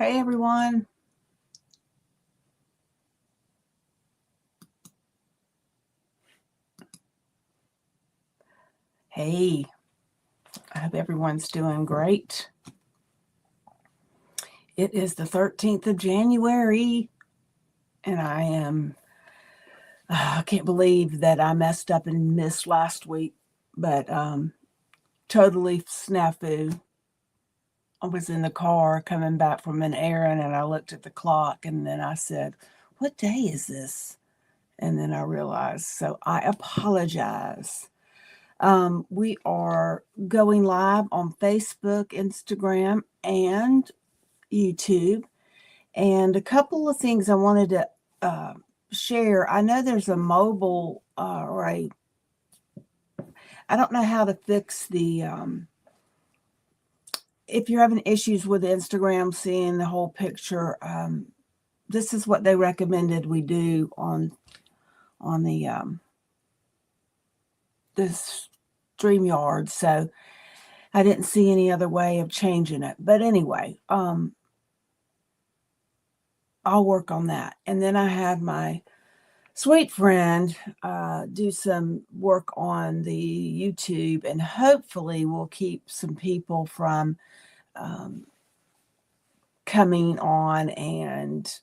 Hey, everyone. Hey, I hope everyone's doing great. It is the 13th of January, and I can't believe that I messed up and missed last week, but totally snafu. I was in the car coming back from an errand, and I looked at the clock, and then I said, what day is this? And then I realized, so I apologize. We are going live on Facebook, Instagram, and YouTube. And a couple of things I wanted to share. I know there's a mobile I don't know how to fix the if you're having issues with Instagram seeing the whole picture. This is what they recommended we do on the this StreamYard. So I didn't see any other way of changing it. But anyway, I'll work on that. And then I had my sweet friend do some work on the YouTube, and hopefully we'll keep some people from coming on and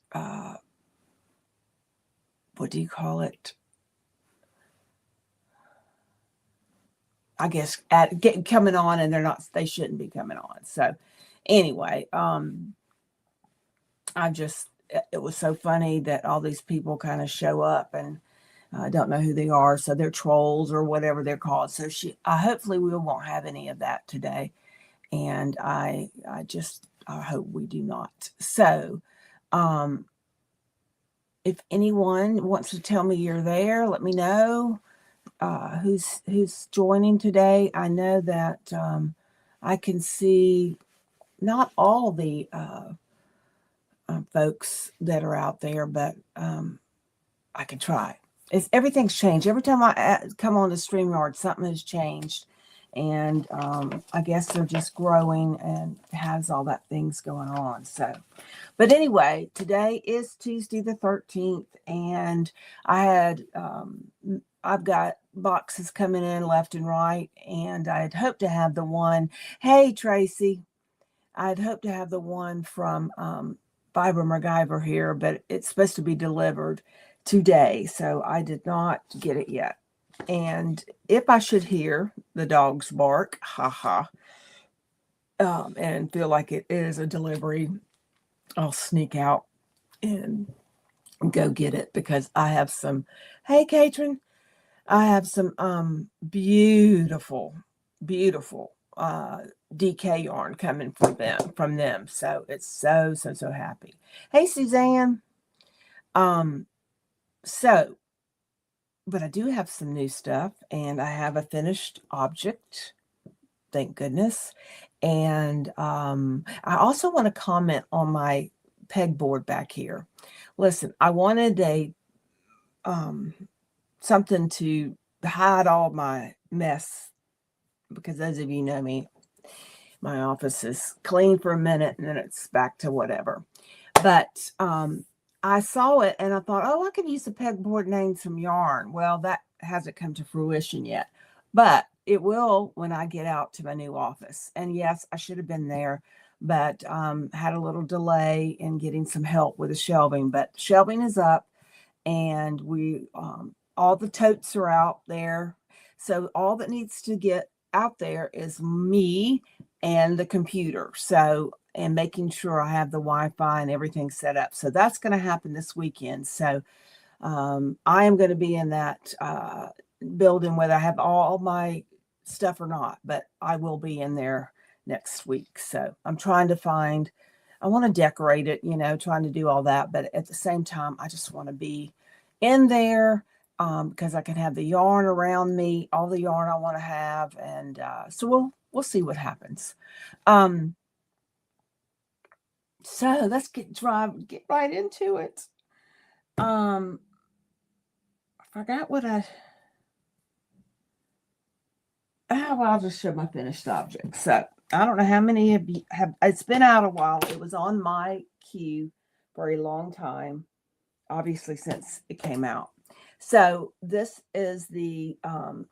what do you call it? I guess coming on, and they shouldn't be coming on. So anyway, it was so funny that all these people kind of show up, and I don't know who they are. So they're trolls or whatever they're called. So hopefully we won't have any of that today. And I hope we do not. So, if anyone wants to tell me you're there, let me know. Who's joining today. I know that I can see not all the folks that are out there, but I can try. Everything's changed. Every time I come on the StreamYard, something has changed. And I guess they're just growing and has all that things going on. So, but anyway, today is Tuesday the 13th, and I've got boxes coming in left and right, and I'd hoped to have the one. Hey, Tracy, I'd hoped to have the one from Fiber McGyver here, but it's supposed to be delivered today, so I did not get it yet. And if I should hear the dogs bark, and feel like it is a delivery, I'll sneak out and go get it, because I have some, hey, Katrin, I have some beautiful DK yarn coming from them. So it's so happy. Hey, Suzanne. But I do have some new stuff, and I have a finished object, thank goodness. And I also want to comment on my pegboard back here. Listen, I wanted a something to hide all my mess, because those of you know me, my office is clean for a minute and then it's back to whatever. But I saw it and I thought, oh, I could use the pegboard and hang some yarn. Well, that hasn't come to fruition yet, but it will when I get out to my new office. And yes, I should have been there, but had a little delay in getting some help with the shelving. But shelving is up, and we all the totes are out there. So all that needs to get out there is me and the computer. So, and making sure I have the Wi-Fi and everything set up. So that's going to happen this weekend. So I am going to be in that building, whether I have all my stuff or not, but I will be in there next week. So I'm trying to I want to decorate it, trying to do all that. But at the same time, I just want to be in there because I can have the yarn around me, all the yarn I want to have. And so we'll see what happens. So let's get right into it. I forgot what I'll just show my finished object. So I don't know how many of you have, it's been out a while. It was on my queue for a long time, obviously since it came out. So this is the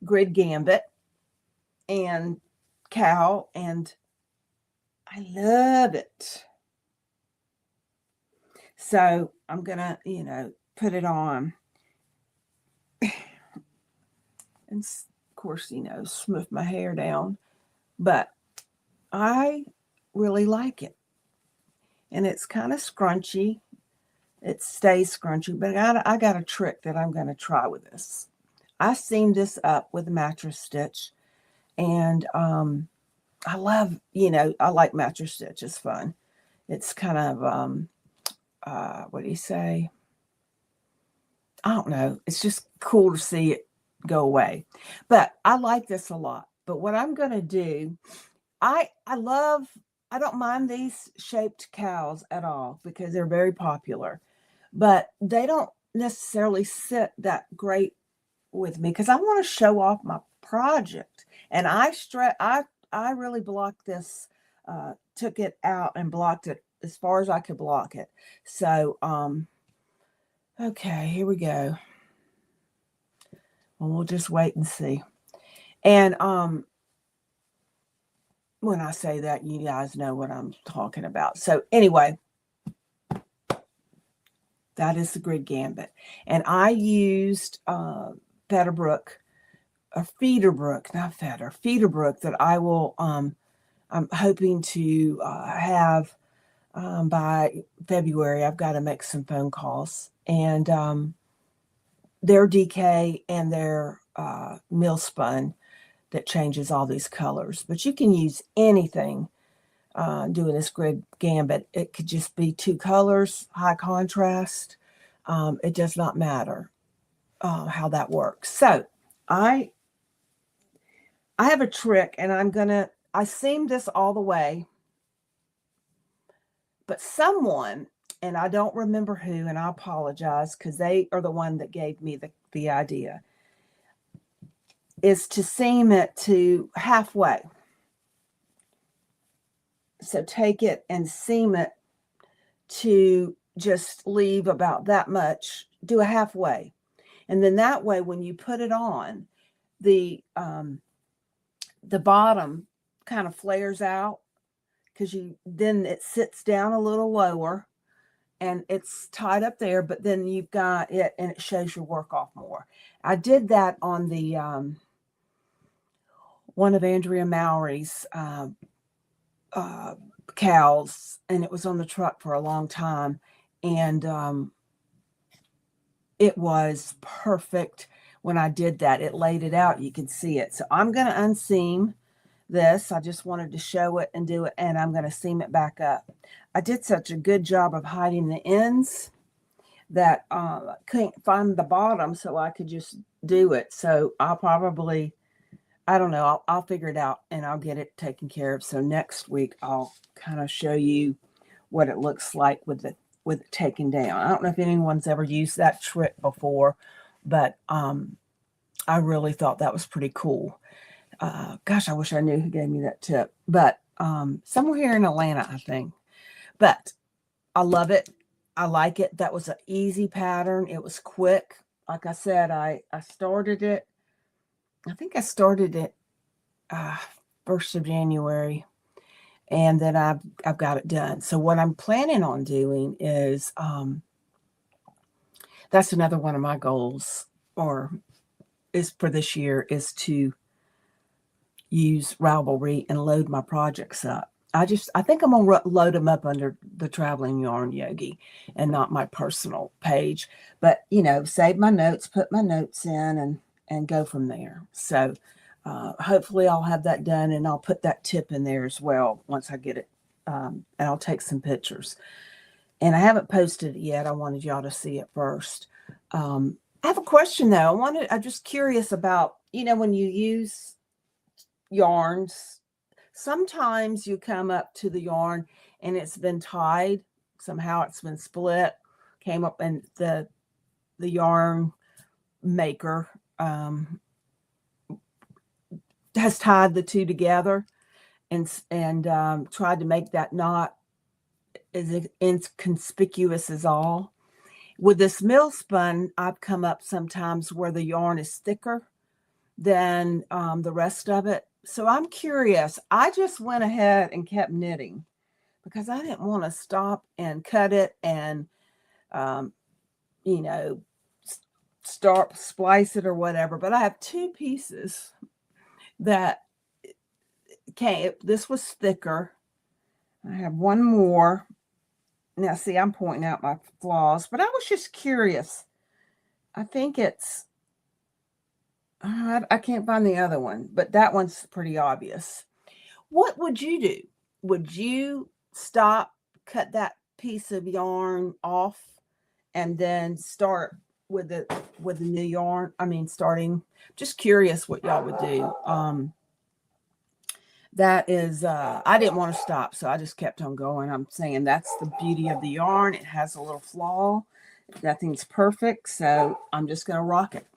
grid Gambit and cowl, and I love it. So I'm gonna, put it on, and of course, smooth my hair down. But I really like it, and it's kind of scrunchy. It stays scrunchy, but I got a trick that I'm going to try with this. I seamed this up with a mattress stitch, and I love, I like mattress stitch. It's fun. It's kind of, what do you say? I don't know. It's just cool to see it go away. But I like this a lot. But what I'm going to do, I don't mind these shaped cowls at all because they're very popular. But they don't necessarily sit that great with me because I want to show off my project. And I really blocked this, took it out and blocked it as far as I could block it. So, okay, here we go. Well, we'll just wait and see. And when I say that, you guys know what I'm talking about. So anyway, that is the grid Gambit. And I used Feederbrook, or Feederbrook, not Fetter, Feederbrook, that I will, I'm hoping to have by February. I've got to make some phone calls. And their DK and their Millspun that changes all these colors. But you can use anything doing this grid Gambit. It could just be 2 colors, high contrast. It does not matter how that works. So I have a trick, and I seamed this all the way, but someone, and I don't remember who, and I apologize because they are the one that gave me the idea, is to seam it to halfway. So take it and seam it to just leave about that much, do a halfway. And then that way, when you put it on, the bottom kind of flares out because then it sits down a little lower and it's tied up there, but then you've got it and it shows your work off more. I did that on the one of Andrea Mowry's cowls, and it was on the truck for a long time, and it was perfect. When I did that, it laid it out. You can see it. So I'm going to unseam this. I just wanted to show it and do it, and I'm going to seam it back up. I did such a good job of hiding the ends that I couldn't find the bottom, so I could just do it. So I'll probably, I don't know, I'll figure it out and I'll get it taken care of. So next week I'll kind of show you what it looks like with it taken down. I don't know if anyone's ever used that trick before, but I really thought that was pretty cool. Gosh, I wish I knew who gave me that tip, but somewhere here in Atlanta, I think. But I love it. I like it. That was an easy pattern. It was quick. Like I said, I started it. I think I started it 1st of January, and then I've got it done. So what I'm planning on doing is that's another one of my goals, or is for this year, is to use Ravelry and load my projects up. I think I'm gonna load them up under the Traveling Yarn Yogi and not my personal page. But save my notes, put my notes in, and go from there. So hopefully I'll have that done, and I'll put that tip in there as well once I get it. And I'll take some pictures. And I haven't posted it yet. I wanted y'all to see it first. I have a question though. I'm just curious about, when you use yarns, sometimes you come up to the yarn and it's been tied. Somehow it's been split, came up, and the yarn maker has tied the two together and tried to make that knot as inconspicuous as all. With this Millspun, I've come up sometimes where the yarn is thicker than the rest of it. So I'm curious. I just went ahead and kept knitting because I didn't want to stop and cut it and, you know, splice it or whatever. But I have two pieces that came. This was thicker. I have one more. Now, see, I'm pointing out my flaws, but I was just curious. I think it's, I can't find the other one, but that one's pretty obvious. What would you do? Would you stop, cut that piece of yarn off, and then start with the new yarn? I mean, starting, just curious what y'all would do. That is, I didn't want to stop, so I just kept on going. I'm saying that's the beauty of the yarn. It has a little flaw. Nothing's perfect, so I'm just going to rock it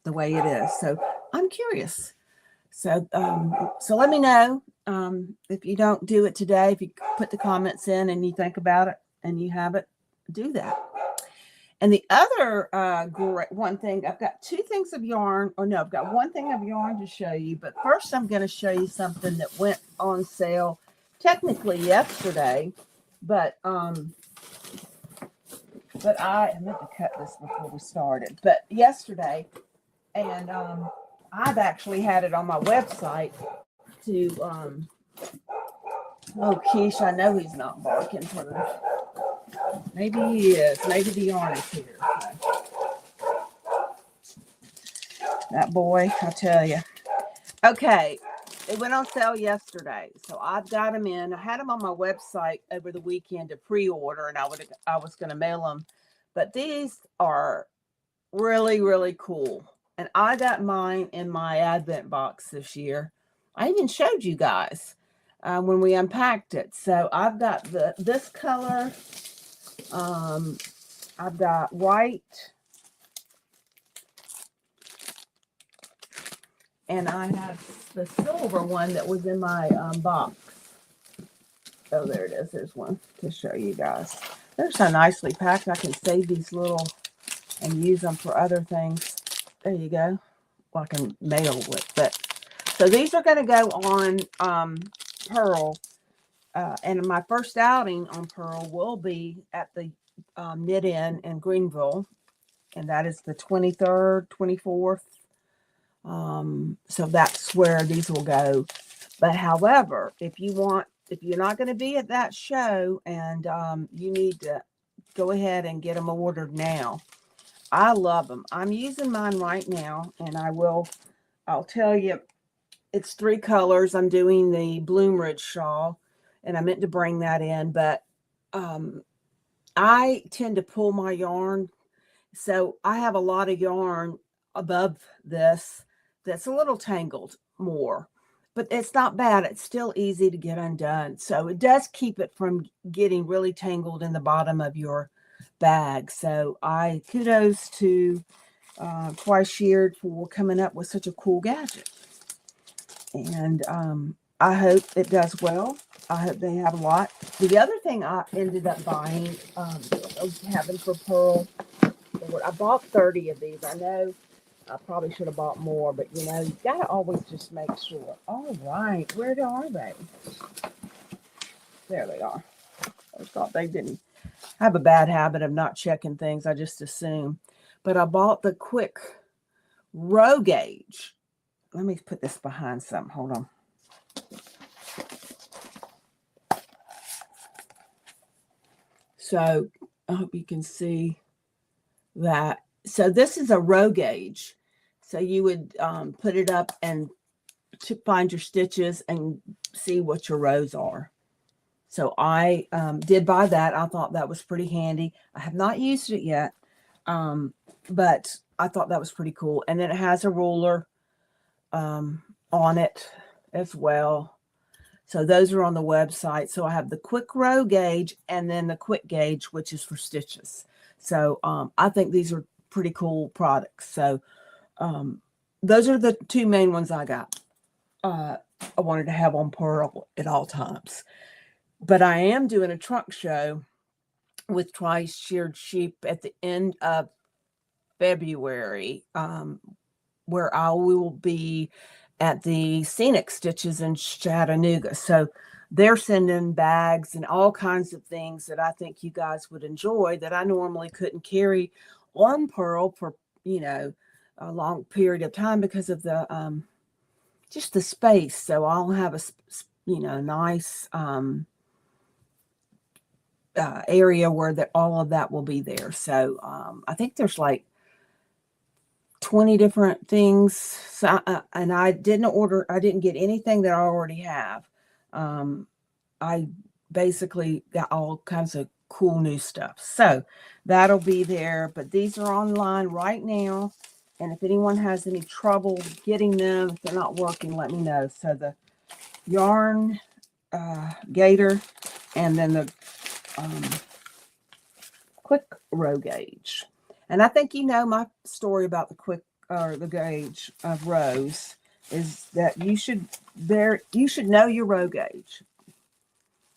the way it is. So I'm curious. So, so let me know if you don't do it today. If you put the comments in and you think about it and you have it, do that. And the other great one thing, I've got two things of yarn, or no, I've got one thing of yarn to show you, but first I'm going to show you something that went on sale technically yesterday, but I meant to cut this before we started, but yesterday, and I've actually had it on my website to, oh, Keish, I know he's not barking for the, maybe he is. Maybe the yarn is here. That boy, I tell you. Okay, it went on sale yesterday, so I've got them in. I had them on my website over the weekend to pre-order, and I was going to mail them. But these are really, really cool. And I got mine in my Advent box this year. I even showed you guys when we unpacked it. So I've got this color. I've got white, and I have the silver one that was in my box. Oh, there it is. There's one to show you guys. They're so nicely packed. I can save these little and use them for other things. There you go. Well, I can mail it. But so these are going to go on Purl. And my first outing on Purl will be at the Knit in Greenville, and that is the 23rd, 24th. So that's where these will go. But however, if you're not going to be at that show and you need to go ahead and get them ordered now. I love them. I'm using mine right now, and I'll tell you, it's 3 colors. I'm doing the Bloom Ridge shawl, and I meant to bring that in, but I tend to pull my yarn. So I have a lot of yarn above this that's a little tangled more, but it's not bad. It's still easy to get undone. So it does keep it from getting really tangled in the bottom of your bag. So I kudos to Twice Sheared for coming up with such a cool gadget. And I hope it does well. I hope they have a lot. The other thing I ended up buying, having for Purl, I bought 30 of these. I know I probably should have bought more, but you know, you got to always just make sure. All right, where are they? There they are. I thought they didn't. I have a bad habit of not checking things. I just assume. But I bought the quick row gauge. Let me put this behind something. Hold on. So I hope you can see that. So this is a row gauge. So you would put it up and to find your stitches and see what your rows are. So I did buy that. I thought that was pretty handy. I have not used it yet, but I thought that was pretty cool. And then it has a ruler on it as well. So those are on the website. So I have the quick row gauge and then the quick gauge, which is for stitches. So I think these are pretty cool products. So those are the 2 main ones I got. I wanted to have on Purl at all times. But I am doing a trunk show with Twice Sheared Sheep at the end of February, where I will be at the Scenic Stitches in Chattanooga. So they're sending bags and all kinds of things that I think you guys would enjoy that I normally couldn't carry on Purl for, a long period of time because of the just the space. So I'll have a nice area where all of that will be there. So I think there's like 20 different things. So, and I didn't get anything that I already have. I basically got all kinds of cool new stuff. So that'll be there, but these are online right now. And if anyone has any trouble getting them, if they're not working, let me know. So the yarn, Gator, and then the quick row gauge. And I think my story about the gauge of rows is that you should know your row gauge.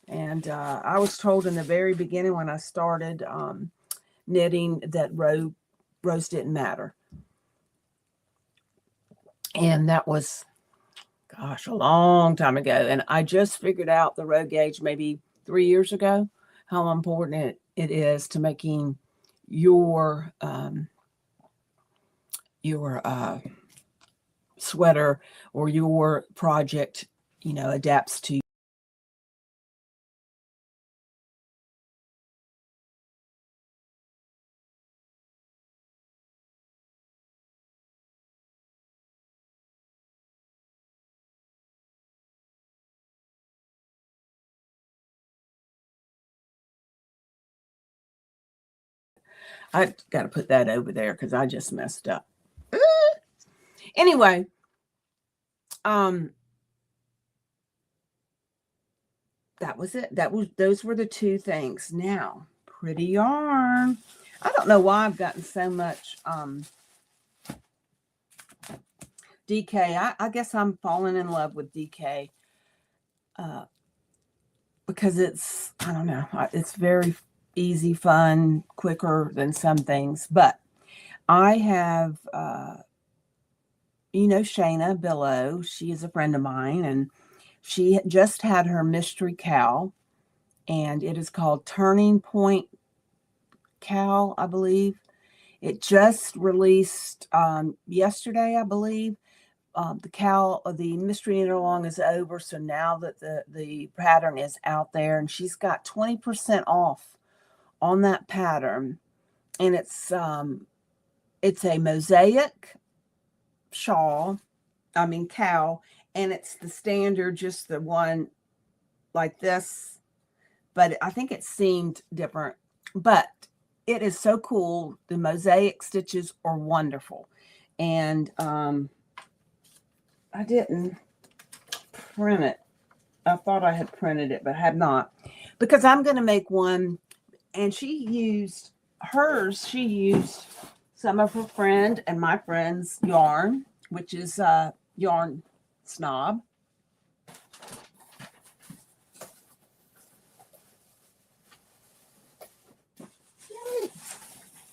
And I was told in the very beginning when I started knitting that rows didn't matter. And that was, gosh, a long time ago. And I just figured out the row gauge maybe 3 years ago, how important it is to making your sweater or your project, adapts to. I got to put that over there because I just messed up. Anyway, that was it. Those were the two things. Now, pretty yarn. I don't know why I've gotten so much DK. I guess I'm falling in love with DK because I don't know, it's very easy, fun, quicker than some things. But I have, Shaina Bilow. She is a friend of mine, and she just had her mystery cowl, and it is called Turning Point Cowl, I believe. It just released yesterday, I believe. The cowl, the mystery knit-along is over, so now that the pattern is out there, and she's got 20% off on that pattern, and it's a mosaic cowl, and it's the standard, just the one like this, but I think it seamed different. But it is so cool. The mosaic stitches are wonderful, and I didn't print it. I thought I had printed it, but I have not, because I'm going to make one. And she used some of her friend and my friend's yarn, which is Yarn Snob.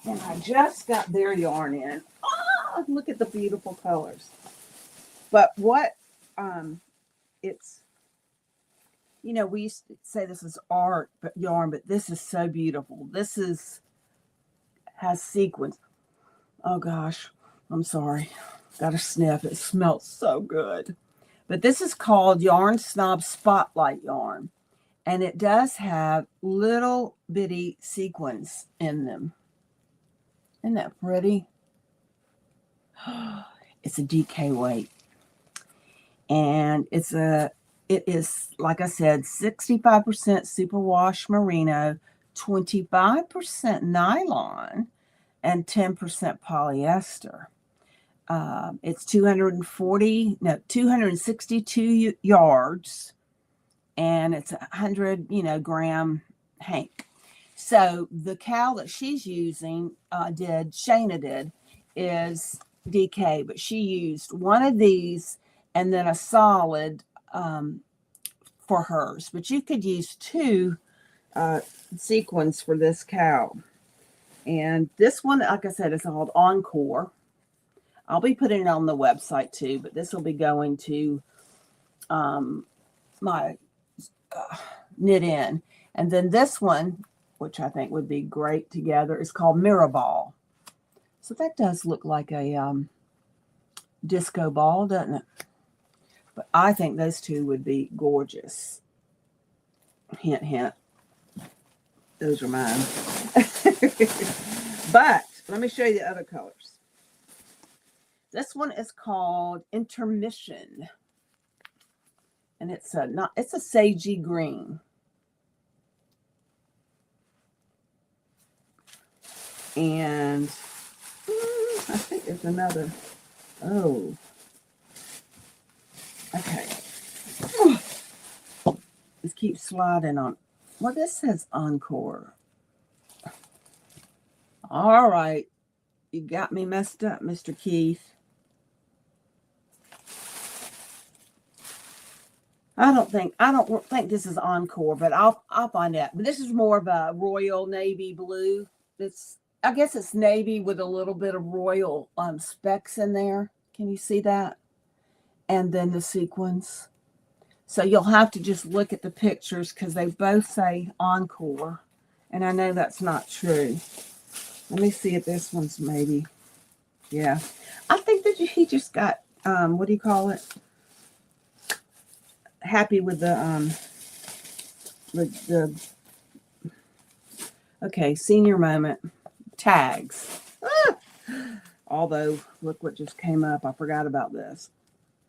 And I just got their yarn in. Oh, look at the beautiful colors. But what it's, we used to say this is art, but yarn, but this is so beautiful. This has sequins. Oh gosh, I'm sorry. Got a sniff. It smells so good. But this is called Yarn Snob Spotlight yarn. And it does have little bitty sequins in them. Isn't that pretty? It's a DK weight. And it is, like I said, 65% superwash merino, 25% nylon, and 10% polyester. It's 262 yards, and it's 100, gram hank. So the cowl that she's using, Shaina did, is DK, but she used one of these and then a solid for hers, but you could use 2 sequins for this cowl. And this one, like I said, is called Encore. I'll be putting it on the website too, but this will be going to my knit in. And then this one, which I think would be great together, is called Mirrorball. So that does look like a disco ball, doesn't it? But I think those 2 would be gorgeous. Hint, hint. Those are mine. But let me show you the other colors. This one is called Intermission. And it's a sagey green. And I think there's another. Oh. Okay. This keeps sliding on. Well, this says Encore. All right. You got me messed up, Mr. Keith. I don't think this is Encore, but I'll find out. But this is more of a royal navy blue. I guess it's navy with a little bit of royal specks in there. Can you see that? And then the sequins. So you'll have to just look at the pictures because they both say Encore. And I know that's not true. Let me see if this one's maybe. Yeah. I think that he just got, what do you call it? Happy with the okay, senior moment. Tags. Ah! Although, look what just came up. I forgot about this.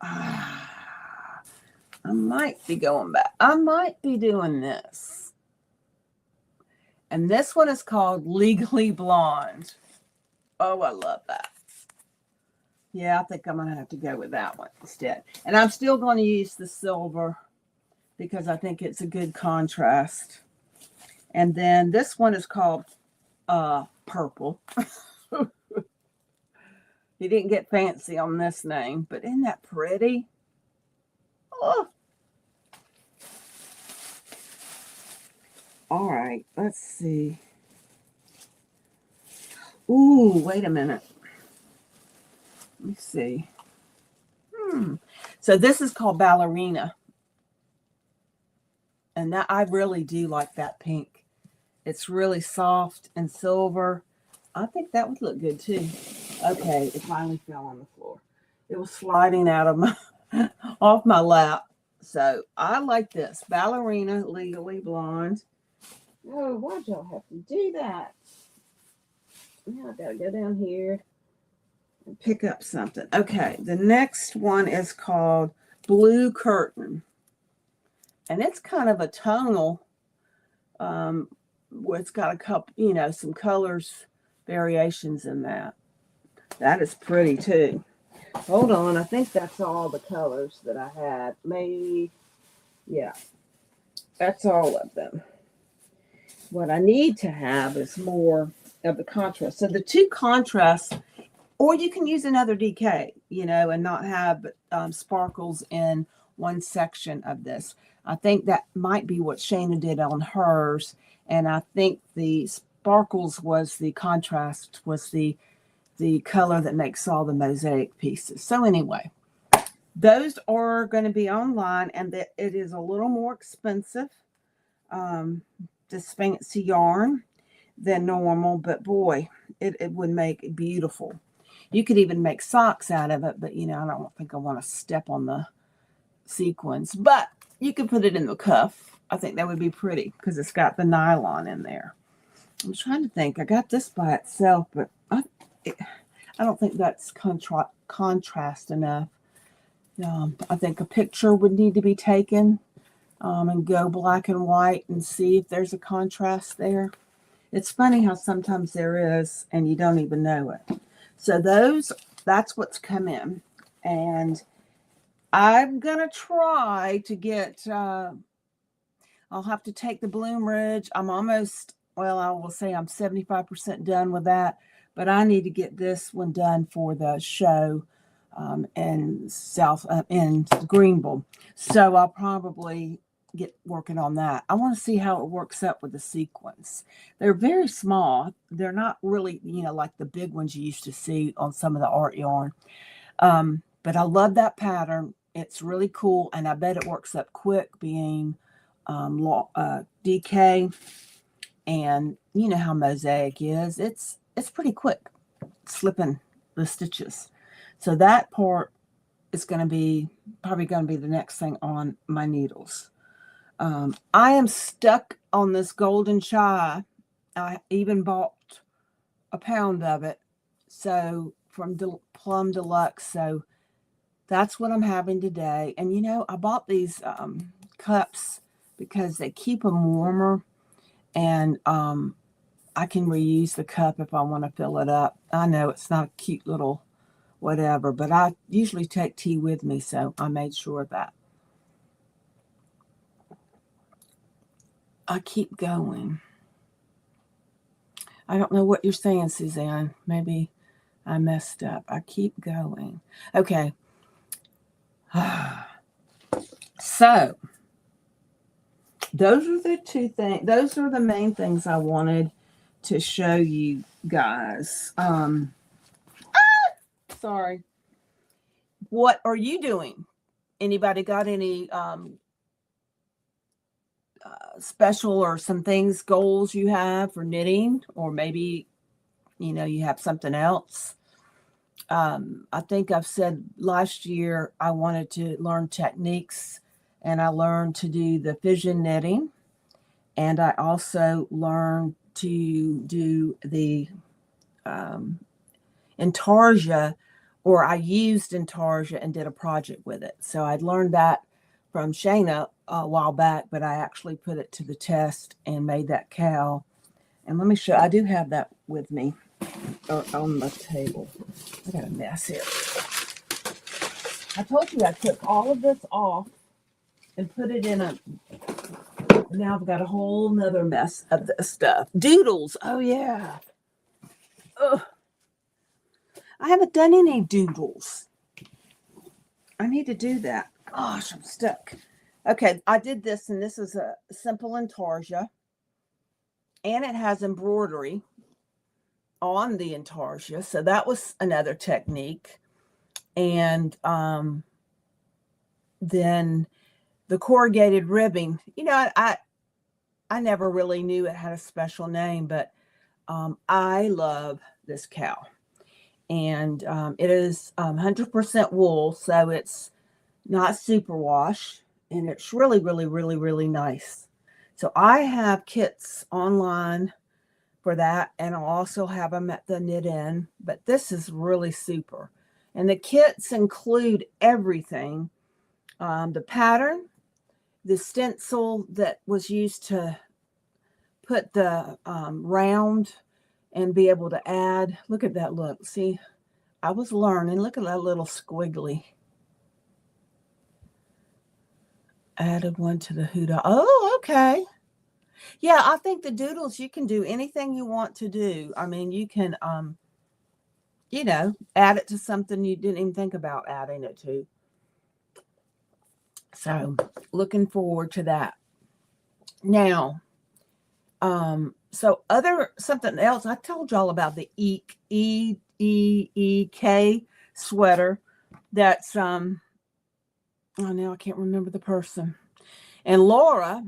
I might be going back. I might be doing this. And this one is called Legally Blonde. Oh, I love that. Yeah, I think I'm going to have to go with that one instead. And I'm still going to use the silver because I think it's a good contrast. And then this one is called Purple. He didn't get fancy on this name, but isn't that pretty? Oh. All right, let's see. Ooh, wait a minute. Let me see. So this is called Ballerina. And that I really do like that pink. It's really soft and silver. I think that would look good too. Okay, it finally fell on the floor. It was sliding out of my off my lap. So I like this. Ballerina, Legally Blonde. Oh, why'd y'all have to do that? Now I gotta go down here and pick up something. Okay, the next one is called Blue Curtain. And it's kind of a tonal, where it's got a couple, some colors, variations in that. That is pretty too. Hold on, I think that's all the colors that I had. Maybe, yeah, that's all of them. What I need to have is more of the contrast. So the 2 contrasts, or you can use another DK, and not have sparkles in one section of this. I think that might be what Shaina did on hers. And I think the sparkles was the contrast, was the color that makes all the mosaic pieces. So anyway, those are going to be online, and it is a little more expensive, this fancy yarn, than normal. But boy, it would make it beautiful. You could even make socks out of it, but I don't think I want to step on the sequins. But you could put it in the cuff. I think that would be pretty because it's got the nylon in there. I'm trying to think. I got this by itself, but I don't think that's contrast enough. I think a picture would need to be taken and go black and white and see if there's a contrast there. It's funny how sometimes there is and you don't even know it. So that's what's come in. And I'm going to try to get, I'll have to take the Bloom Ridge. I'm almost, I will say I'm 75% done with that. But I need to get this one done for the show in Greenville. So I'll probably get working on that. I want to see how it works out with the sequins. They're very small. They're not really, like the big ones you used to see on some of the art yarn. But I love that pattern. It's really cool, and I bet it works up quick, being DK, and you know how mosaic is. It's pretty quick, slipping the stitches. So that part is going to be probably going to be the next thing on my needles. I am stuck on this golden chai. I even bought a pound of it, so from Plum Deluxe. So that's what I'm having today. And I bought these cups because they keep them warmer, and I can reuse the cup if I want to fill it up. I know it's not a cute little whatever, but I usually take tea with me, so I made sure of that. I keep going. I don't know what you're saying, Suzanne. Maybe I messed up. I keep going. Okay. So those are the two things. Those are the main things I wanted to show you guys. Sorry. What are you doing? Anybody got any special or some things, goals you have for knitting, or maybe you have something else? I think I've said last year I wanted to learn techniques, and I learned to do the fission knitting, and I also learned to do the intarsia, or I used intarsia and did a project with it. So I'd learned that from Shaina a while back, but I actually put it to the test and made that cowl. And let me show, I do have that with me on the table. I got a mess here. I told you I took all of this off and put it in a, now I've got a whole nother mess of this stuff. Doodles, oh yeah. Ugh. I haven't done any doodles. I need to do that. Gosh, I'm stuck. Okay, I did this, and this is a simple intarsia, and it has embroidery on the intarsia, so that was another technique. And then the corrugated ribbing. I never really knew it had a special name, but I love this cowl, and it is 100% wool, so it's not superwash, and it's really, really, really, really nice. So I have kits online for that, and I'll also have them at the Knit In, but this is really super. And the kits include everything, the pattern, the stencil that was used to put the round and be able to add. Look at that look. See, I was learning. Look at that little squiggly. Added one to the hoodoo. Oh, okay. Yeah, I think the doodles, you can do anything you want to do. I mean, you can, add it to something you didn't even think about adding it to. So looking forward to that. Now, so something else, I told y'all about the E-E-E-K sweater. That's, now I can't remember the person. And Laura,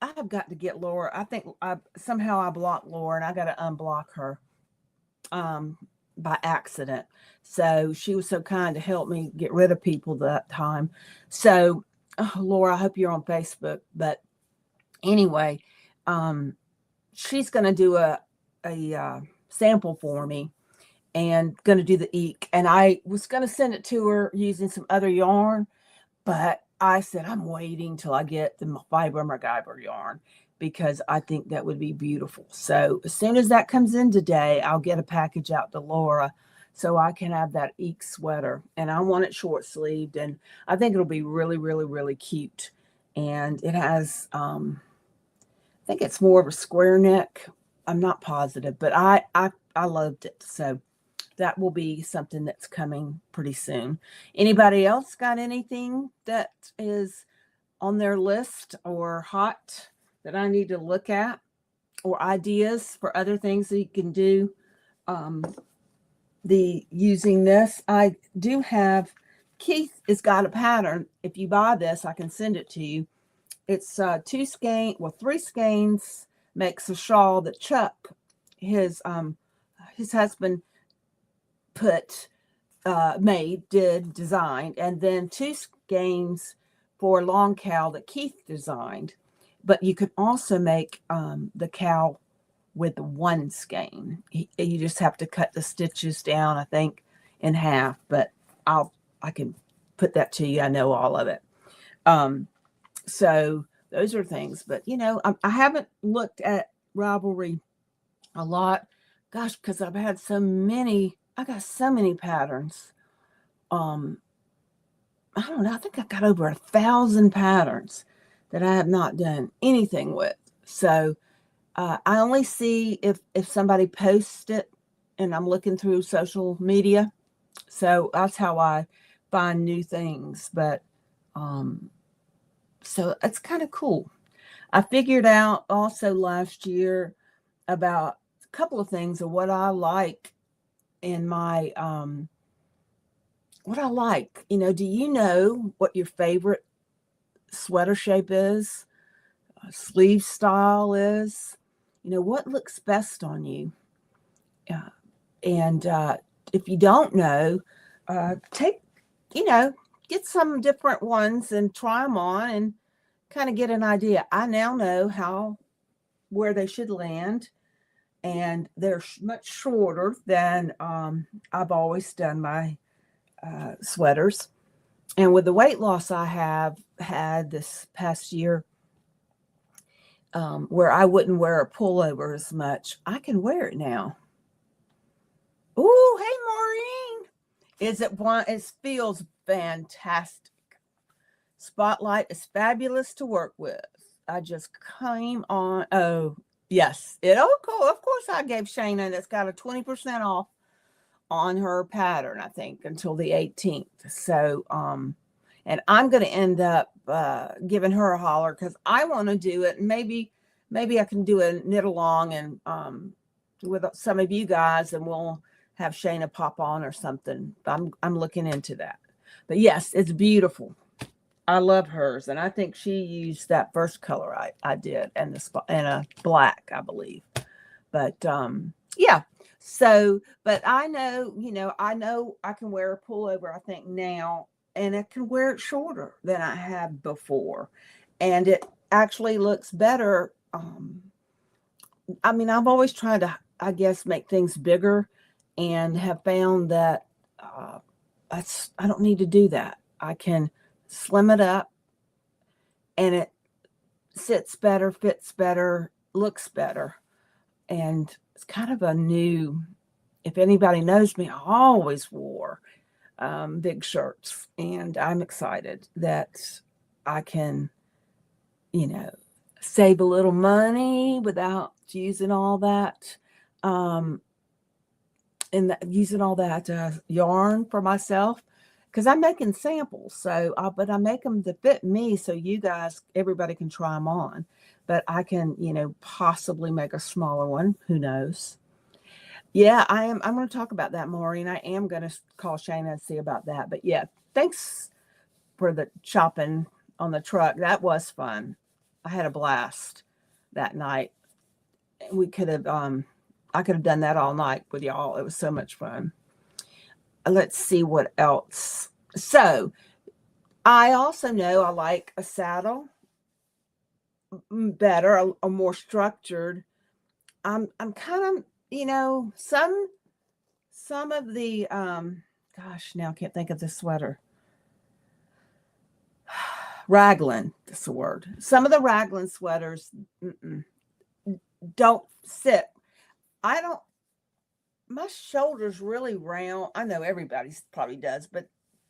I have got to get Laura. I think somehow I blocked Laura, and I got to unblock her by accident. So she was so kind to help me get rid of people that time. So, Laura, I hope you're on Facebook. But anyway, she's going to do a sample for me, and going to do the eek. And I was going to send it to her using some other yarn, but I said, I'm waiting till I get the fiber McGyver yarn, because I think that would be beautiful. So as soon as that comes in today, I'll get a package out to Laura so I can have that eek sweater. And I want it short sleeved, and I think it'll be really, really, really cute. And it has, I think it's more of a square neck. I'm not positive, but I loved it. So that will be something that's coming pretty soon. Anybody else got anything that is on their list or hot that I need to look at, or ideas for other things that you can do using this. I do have, Keith has got a pattern. If you buy this, I can send it to you. It's 3 skeins makes a shawl that Chuck, his husband, designed, and then 2 skeins for a long cowl that Keith designed. But you can also make the cowl with 1 skein. You just have to cut the stitches down, I think, in half. But I can put that to you. I know all of it. So those are things. But I haven't looked at Ravelry a lot. Gosh, because I've had so many. I got so many patterns. I don't know. I think I've got over 1,000 patterns that I have not done anything with. So I only see if somebody posts it, and I'm looking through social media. So that's how I find new things. But so it's kind of cool. I figured out also last year about a couple of things of what I like in my what I like. Do you know what your favorite sweater shape is? Sleeve style is? What looks best on you? And if you don't know, get some different ones and try them on and kind of get an idea. I now know where they should land, and they're much shorter than I've always done my sweaters. And with the weight loss I have had this past year, where I wouldn't wear a pullover as much, I can wear it now. Oh, hey, Maureen. It feels fantastic. Spotlight is fabulous to work with. I just came on. Oh, yes. Of course, I gave Shaina, that's got a 20% off on her pattern, I think, until the 18th. So, and I'm going to end up giving her a holler because I want to do it. And maybe I can do a knit along and with some of you guys, and we'll have Shaina pop on or something. I'm looking into that. But yes, it's beautiful. I love hers, and I think she used that first color I did, and a black, I believe. But yeah. So, but I know I can wear a pullover, I think now, and I can wear it shorter than I have before, and it actually looks better. I've always tried to, I guess, make things bigger, and have found that I don't need to do that. I can slim it up, and it sits better, fits better, looks better, and it's kind of a new. If anybody knows me, I always wore big shirts, and I'm excited that I can, save a little money without using all that, using all that yarn for myself, because I'm making samples. So, but I make them to fit me, so everybody can try them on. But I can, possibly make a smaller one. Who knows? Yeah, I'm going to talk about that, Maureen. I am going to call Shaina and see about that. But yeah, thanks for the chopping on the truck. That was fun. I had a blast that night. We could have, I could have done that all night with y'all. It was so much fun. Let's see what else. So I also know I like a saddle better, a more structured. I'm kind of, some of the gosh, now I can't think of the sweater. Raglan, that's the word. Some of the raglan sweaters don't sit. My shoulders really round. I know everybody probably does, but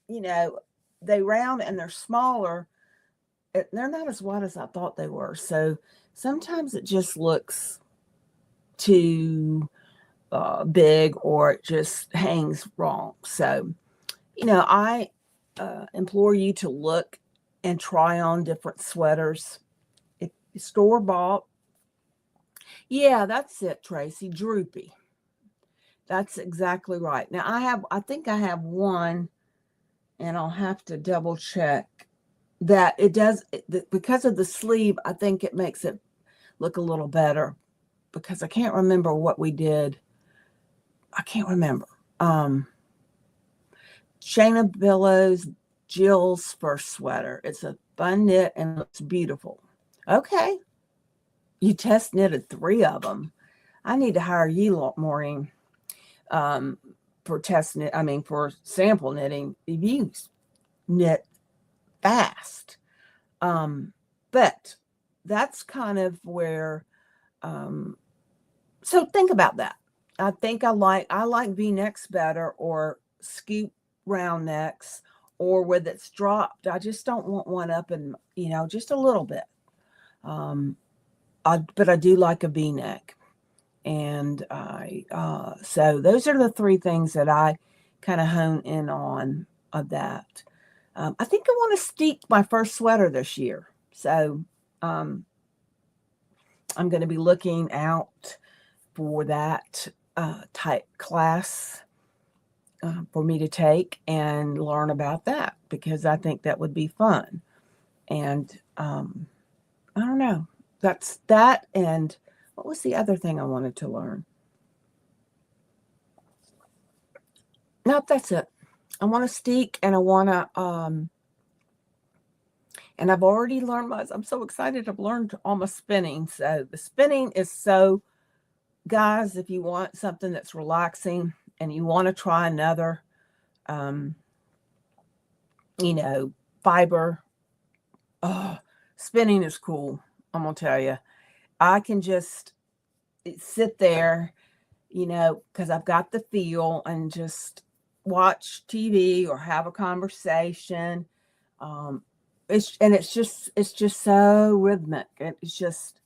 they round and they're smaller. They're not as wide as I thought they were. So sometimes it just looks too big, or it just hangs wrong. So, I implore you to look and try on different sweaters. If store-bought. Yeah, that's it, Tracy. Droopy. That's exactly right. Now I think I have one, and I'll have to double check that it does, because of the sleeve. I think it makes it look a little better, because I can't remember what we did. I can't remember. Shaina Billow's Jill's first sweater. It's a fun knit and looks beautiful. Okay. You test knitted 3 of them. I need to hire you, Maureen, for test knit. I mean, for sample knitting. You knit fast. But that's kind of where, so think about that. I think I like V-necks better, or scoop round necks, or with it's dropped. I just don't want one up and, just a little bit. But I do like a V-neck. And so those are the 3 things that I kind of hone in on of that. I think I want to steek my first sweater this year. So I'm going to be looking out for that type class for me to take and learn about that, because I think that would be fun. And I don't know. That's that. And what was the other thing I wanted to learn? Nope, that's it. I want to steek, and I want to, and I've already learned I'm so excited. I've learned all my spinning. So the spinning is so, guys, if you want something that's relaxing and you want to try another, fiber, spinning is cool. I'm going to tell you, I can just sit there, because I've got the feel, and just watch TV or have a conversation. It's just so rhythmic. It's just,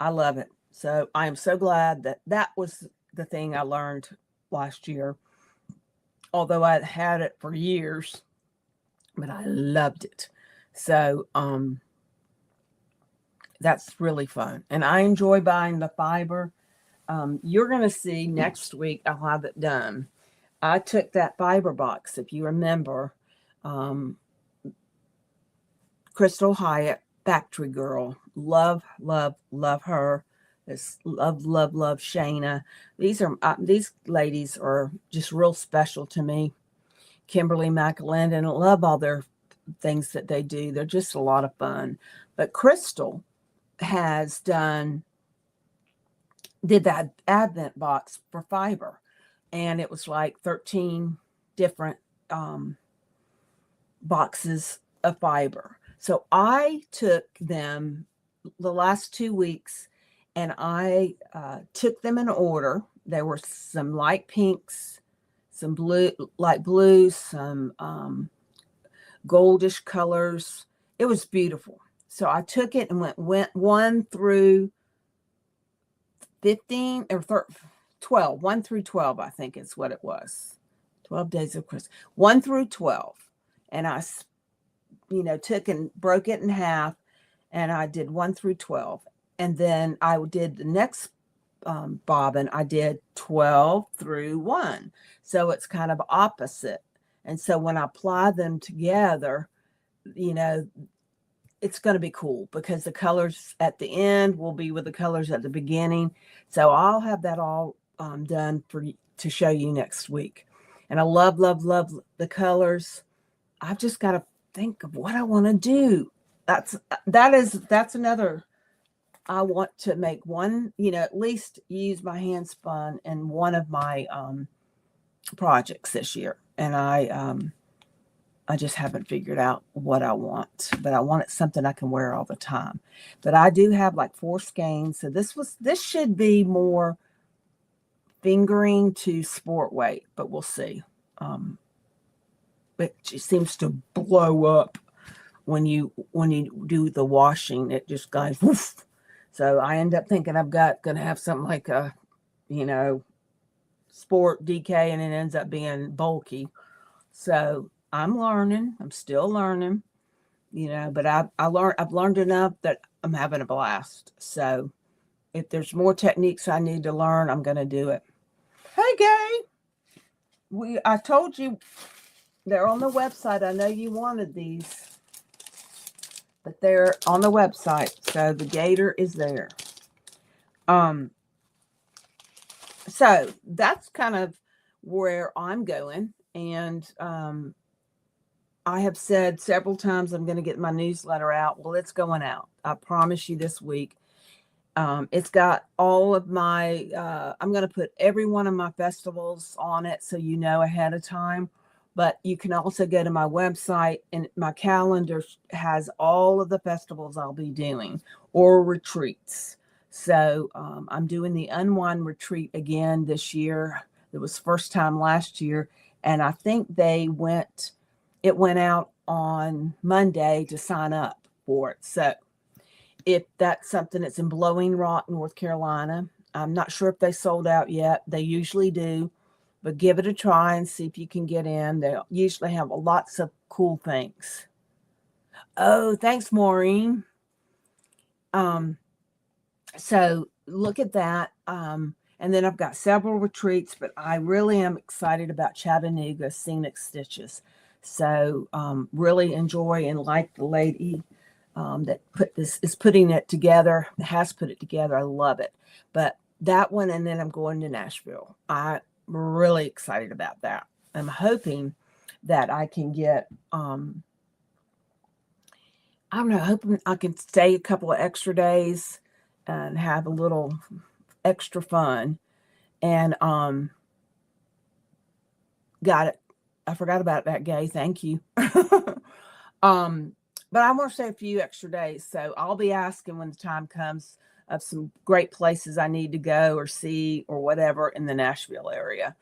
I love it. So I am so glad that was the thing I learned last year. Although I had it for years, but I loved it. So that's really fun. And I enjoy buying the fiber. You're going to see next week, I'll have it done. I took that fiber box, if you remember, Crystal Hyatt, Factory Girl. Love, love, love her. This love, love, love Shaina. These ladies are just real special to me. Kimberly McAlinden, I love all their things that they do. They're just a lot of fun. But Crystal has did that Advent box for fiber, and it was like 13 different boxes of fiber. So I took them the last 2 weeks, and I took them in order. There were some light pinks, some light blues, some goldish colors. It was beautiful. So I took it and went 1 through 15 or 12, 1 through 12, I think is what it was. 12 days of Christmas, 1 through 12. And I, took and broke it in half, and I did 1 through 12. And then I did the next bobbin, I did 12 through 1. So it's kind of opposite. And so when I apply them together, it's going to be cool, because the colors at the end will be with the colors at the beginning. So I'll have that all done to show you next week. And I love, love, love the colors. I've just got to think of what I want to do. That's another. I want to make one, at least use my hand spun in one of my projects this year. And I just haven't figured out what I want, but I want it something I can wear all the time. But I do have like 4 skeins. So this should be more fingering to sport weight, but we'll see. It just seems to blow up when you do the washing. It just goes woof. So I end up thinking I'm going to have something like a, sport DK, and it ends up being bulky. So I'm learning. I'm still learning. you know, but I've learned enough that I'm having a blast. So if there's more techniques I need to learn, I'm going to do it. Hey, Gay, I told you they're on the website. I know you wanted these, but they're on the website. So the Gator is there. So that's kind of where I'm going. And I have said several times I'm going to get my newsletter out. Well, it's going out. I promise you this week. It's got all of my, I'm going to put every one of my festivals on it so you know ahead of time. But you can also go to my website, and my calendar has all of the festivals I'll be doing or retreats. So I'm doing the Unwind retreat again this year. It was first time last year. And I think it went out on Monday to sign up for it. So if that's something that's in Blowing Rock, North Carolina, I'm not sure if they sold out yet. They usually do, but give it a try and see if you can get in. They usually have lots of cool things. Oh, thanks, Maureen. So look at that. And then I've got several retreats, but I really am excited about Chattanooga Scenic Stitches. So really enjoy and like the lady that is putting it together, has put it together. I love it. But that one, and then I'm going to Nashville. I'm really excited about that. I'm hoping that I can get, I don't know, hoping I can stay a couple of extra days and have a little extra fun. And got it. I forgot about that, Gay. Thank you. But I want to stay a few extra days. So I'll be asking when the time comes of some great places I need to go or see or whatever in the Nashville area.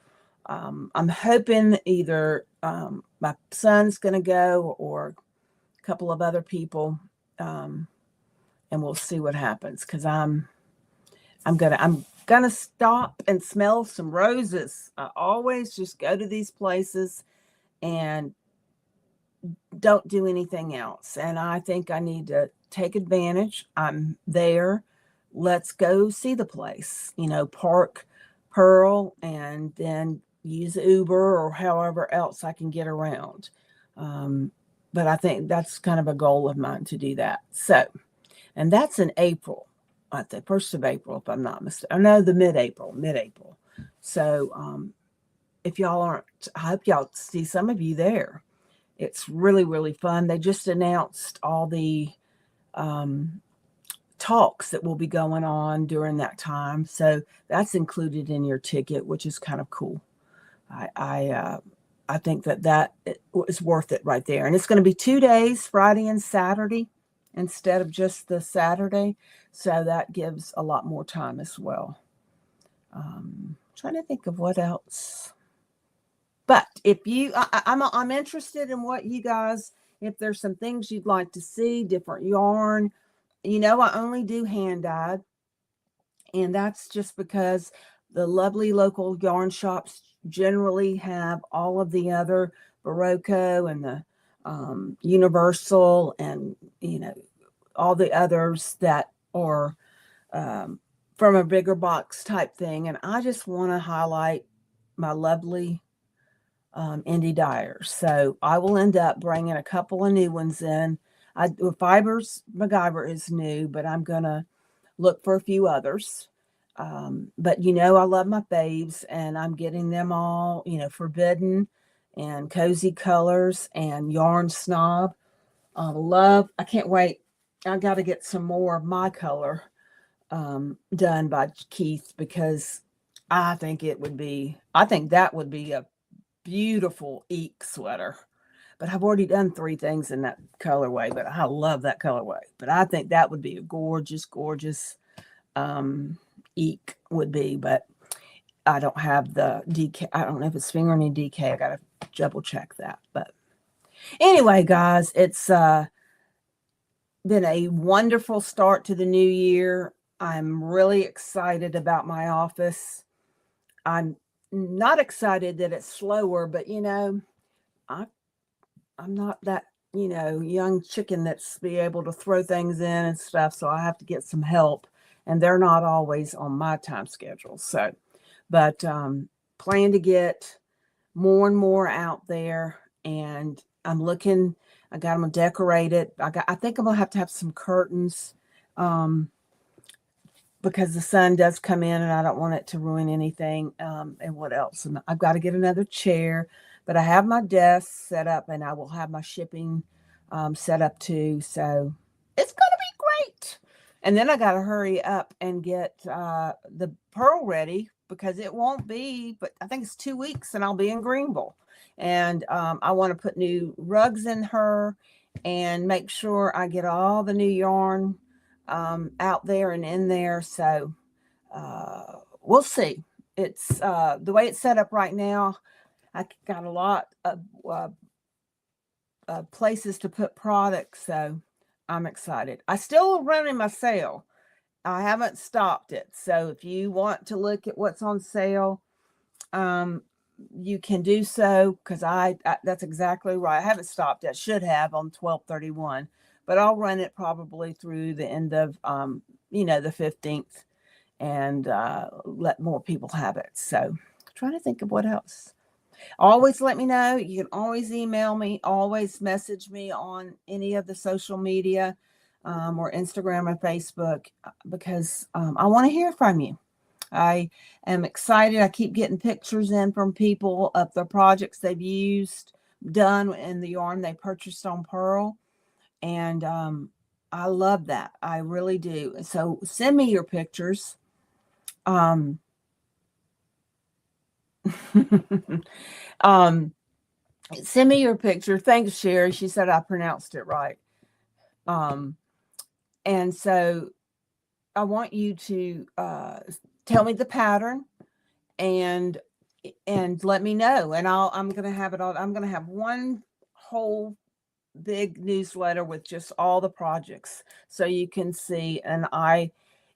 I'm hoping either my son's going to go or a couple of other people, and we'll see what happens. Because I'm gonna stop and smell some roses. I always just go to these places and don't do anything else. And I think I need to take advantage. I'm there. Let's go see the place, park Purl and then use Uber or however else I can get around. But I think that's kind of a goal of mine to do that. So, and that's in April, at the 1st of April, if I'm not mistaken. No, the mid-April. So if y'all aren't, I hope y'all see some of you there. It's really, really fun. They just announced all the talks that will be going on during that time. So that's included in your ticket, which is kind of cool. I think that is worth it right there. And it's going to be 2 days, Friday and Saturday, instead of just the Saturday. So that gives a lot more time as well. Trying to think of what else. But if I'm interested in what you guys, if there's some things you'd like to see, different yarn, I only do hand dyed. And that's just because the lovely local yarn shops generally have all of the other Barocco and the Universal and, all the others that are from a bigger box type thing. And I just want to highlight my lovely indie dyers. So I will end up bringing a couple of new ones in. Fibers McGyver is new, but I'm going to look for a few others. But I love my faves, and I'm getting them all, Forbidden and Cozy Colors and Yarn Snob. I can't wait. I got to get some more of my color done by Keith, because I think that would be a beautiful eek sweater. But I've already done 3 things in that colorway, but I love that colorway. But I think that would be a gorgeous, gorgeous eek would be. But I don't have the DK. I don't know if it's fingernail DK. I got to double check that. But anyway, guys, it's been a wonderful start to the new year. I'm really excited about my office. I'm not excited that it's slower, but I'm not that young chicken that's be able to throw things in and stuff. So I have to get some help, and they're not always on my time schedule. So, but plan to get more and more out there, and I'm looking. I got them decorated. I think I'm gonna have to have some curtains, because the sun does come in, and I don't want it to ruin anything. And what else? And I've got to get another chair, but I have my desk set up, and I will have my shipping set up too. So it's gonna be great. And then I got to hurry up and get the Purl ready, because it won't be, but I think it's 2 weeks and I'll be in Greenville. And I want to put new rugs in her and make sure I get all the new yarn out there and in there. So we'll see. It's the way it's set up right now. I got a lot of places to put products. So I'm excited. I still running my sale. I haven't stopped it. So if you want to look at what's on sale, you can do so, because I that's exactly right. I haven't stopped it. Should have on 12/31, but I'll run it probably through the end of the 15th, and let more people have it. So trying to think of what else. Always let me know. You can always email me, always message me on any of the social media, or Instagram or Facebook, because I want to hear from you. I am excited. I keep getting pictures in from people of the projects they've done and the yarn they purchased on Purl. And I love that. I really do. So send me your pictures. Send me your picture. Thanks, Sherry. She said I pronounced it right. And so I want you to tell me the pattern and let me know. And I'm going to have it all. I'm going to have one whole big newsletter with just all the projects, so you can see. And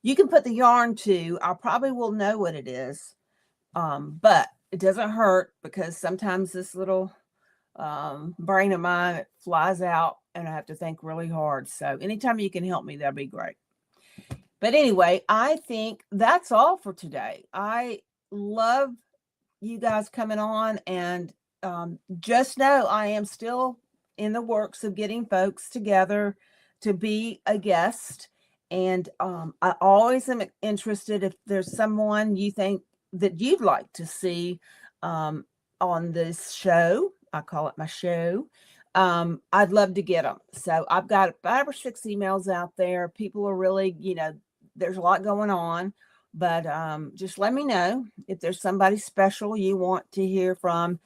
you can put the yarn too. I probably will know what it is. But it doesn't hurt, because sometimes this little brain of mine, it flies out and I have to think really hard. So anytime you can help me, that'd be great. But anyway, I think that's all for today. I love you guys coming on, and just know I am still in the works of getting folks together to be a guest. And I always am interested if there's someone you think that you'd like to see on this show. I call it my show. I'd love to get them. So I've got 5 or 6 emails out there. People are really, there's a lot going on, but just let me know if there's somebody special you want to hear from.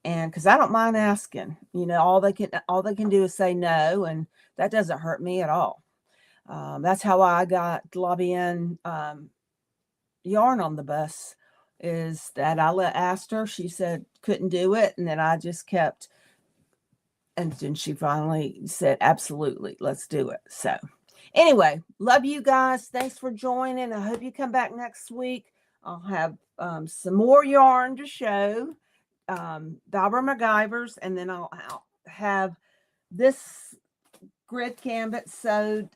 And because I don't mind asking, all they can do is say no, and that doesn't hurt me at all. That's how I got lobbying yarn on the bus, is that I asked her. She said couldn't do it, and then I just kept, and then she finally said absolutely, let's do it. So anyway, love you guys. Thanks for joining. I hope you come back next week. I'll have some more yarn to show, Dauber McGyvers, and then I'll have this grid Gambit sewed,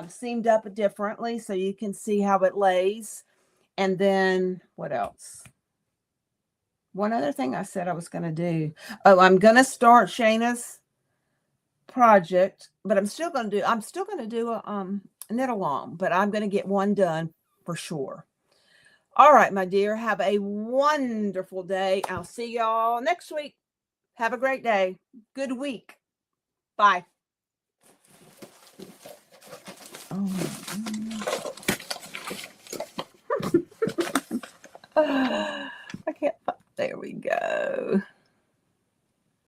seamed up differently, so you can see how it lays. And then what else? One other thing I said I was going to do. Oh, I'm going to start Shaina's project, but I'm still going to do a knit along, but I'm going to get one done for sure. All right, my dear, have a wonderful day. I'll see y'all next week. Have a great day. Good week. Bye. I can't. There we go.